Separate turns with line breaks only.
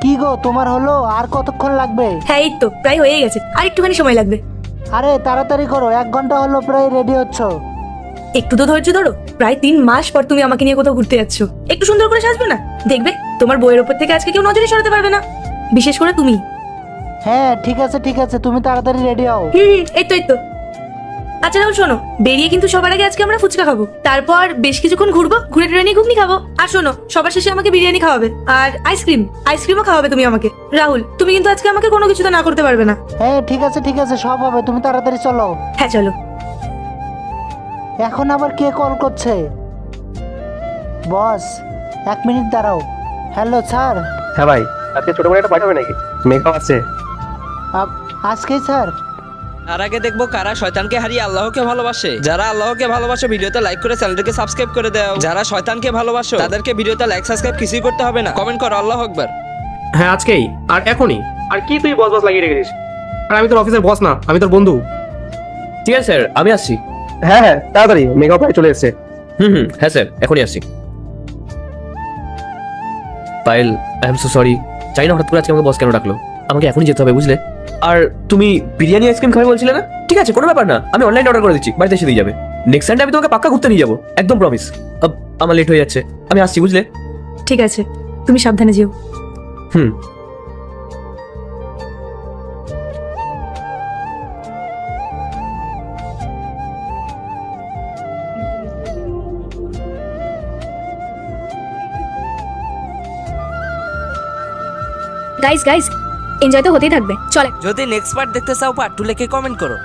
কি গো, তোমার হলো? আর কতক্ষণ লাগবে?
হ্যাঁ এই তো প্রায় হয়ে গেছে, আর একটুখানি সময় লাগবে।
আরে তাড়াতাড়ি করো, 1 ঘন্টা হলো প্রায় রেডি হচ্ছ।
একটু তো ধৈর্য ধরো, প্রায় 3 মাস পর তুমি আমাকে নিয়ে কোথাও ঘুরতে যাচ্ছ, একটু সুন্দর করে সাজবে না? দেখবে তোমার বইয়ের উপর থেকে আজকে কেউ নজরে সরাতে পারবে না, বিশেষ করে তুমি।
হ্যাঁ ঠিক আছে ঠিক আছে, তুমি তাড়াতাড়ি রেডি হও।
এই তো এই তো। আচ্ছা রাহুল শোনো, বেরিয়ে কিন্তু সবার আগে আজকে আমরা ফুচকা খাবো, তারপর বেশ কিছুক্ষণ ঘুরবো, ঘুরে ট্রেনে ঘুগনি খাবো, আর শোনো সবার শেষে আমাকে বিরিয়ানি খাওয়াবে, আর আইসক্রিমও খাওয়াবে তুমি আমাকে। রাহুল তুমি কিন্তু আজকে আমাকে কোনো কিছুতে না করতে পারবে না।
হ্যাঁ ঠিক আছে সব হবে, তুমি তাড়াতাড়ি চলো।
হ্যাঁ চলো।
এখন আবার কে কল করছে? বস, 1 মিনিট দাঁড়াও। Hello sir.
হ্যাঁ ভাই, আজকে ছোট করে একটা পাঠাবে নাকি? মেকআপ আছে।
আজকেই স্যার?
আর আগে দেখবো কারা শয়তানকে হারিয়ে আল্লাহকে ভালোবাসে। যারা আল্লাহকে ভালোবাসে ভিডিওতে লাইক করে চ্যানেলটাকে সাবস্ক্রাইব করে দাও। যারা শয়তানকে ভালোবাসো তাদেরকে ভিডিওতে লাইক সাবস্ক্রাইব কিছুই করতে হবে না, কমেন্ট করো আল্লাহু আকবার।
হ্যাঁ আজকেই, আর এখনই। আর কি তুই বস লাগিয়ে রেখেছিস? আর আমি তোর অফিসের বস না, আমি তোর বন্ধু।
ঠিক আছে স্যার, আমি আসছি।
হ্যাঁ তাড়াতাড়ি, মেকআপ প্রায় চলে এসেছে।
হ্যাঁ স্যার, এখনই আসছি। Payel, I am so sorry, জানি না হঠাৎ করে আজকে আমাকে বস কেন ডাকলো। আমাকে এখনই যেতে হবে বুঝলে। আর তুমি বিরিয়ানি আইসক্রিম খাবে বলছিলে না? ঠিক আছে, কোনো ব্যাপার না, আমি অনলাইন অর্ডার করে দিচ্ছি, বাড়িতে এসে দিয়ে যাবে। নেক্সট সানডে আমি তোমাকে পাক্কা ঘুরতে নিয়ে যাবো, একদম প্রমিস। আমার লেট হয়ে যাচ্ছে, আমি আসছি বুঝলে।
ঠিক আছে, তুমি সাবধানে যেও।
হুম।
গাইস এনজয় তো হতেই থাকবে, চলে।
যদি নেক্সট পার্ট দেখতে চাও পার্ট 2 লিখে কমেন্ট করো।